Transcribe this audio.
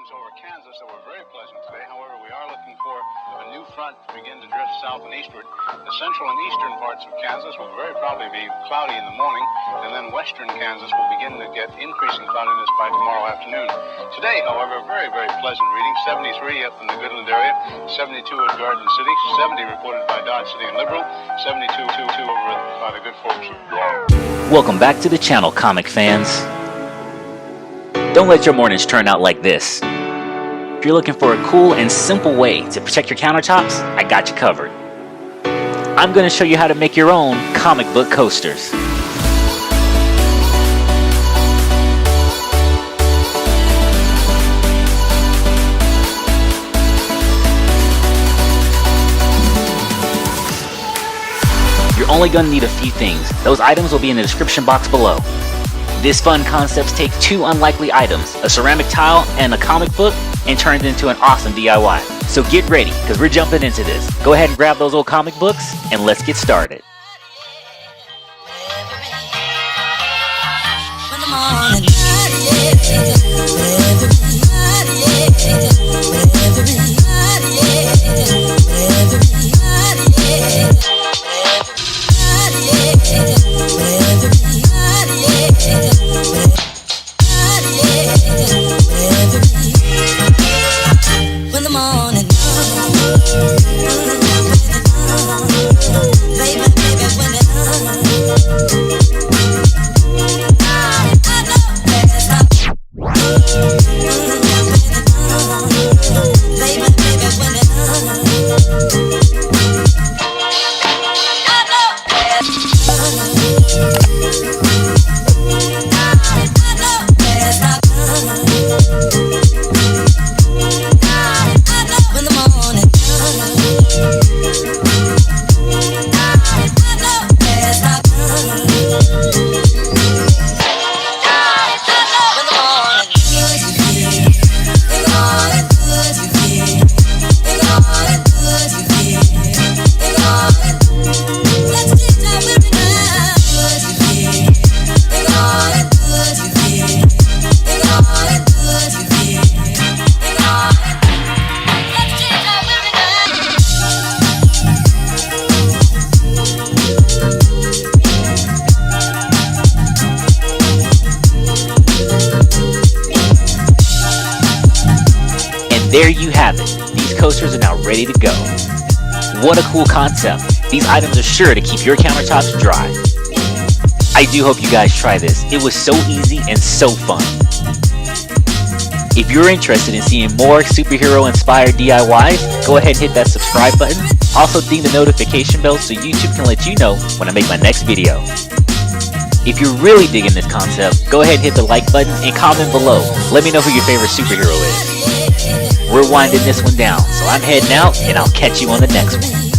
conditions over Kansas that were very pleasant today. However, we are looking for a new front to begin to drift south and eastward. The central and eastern parts of Kansas will very probably be cloudy in the morning, and then western Kansas will begin to get increasing cloudiness by tomorrow afternoon. Today, however, very, very pleasant reading. 73 up in the Goodland area, 72 at Garden City, 70 reported by Dodge City and Liberal, 72 over by the good folks of Garden. Welcome back to the channel, comic fans. Don't let your mornings turn out like this. If you're looking for a cool and simple way to protect your countertops, I got you covered. I'm going to show you how to make your own comic book coasters. You're only going to need a few things. Those items will be in the description box below. This fun concept takes two unlikely items, a ceramic tile and a comic book, and turn it into an awesome DIY. So get ready, because we're jumping into this. Go ahead and grab those old comic books, and let's get started. There you have it. These coasters are now ready to go. What a cool concept. These items are sure to keep your countertops dry. I do hope you guys try this. It was so easy and so fun. If you're interested in seeing more superhero-inspired DIYs, go ahead and hit that subscribe button. Also ding the notification bell so YouTube can let you know when I make my next video. If you're really digging this concept, go ahead and hit the like button and comment below. Let me know who your favorite superhero is. We're winding this one down, so I'm heading out and I'll catch you on the next one.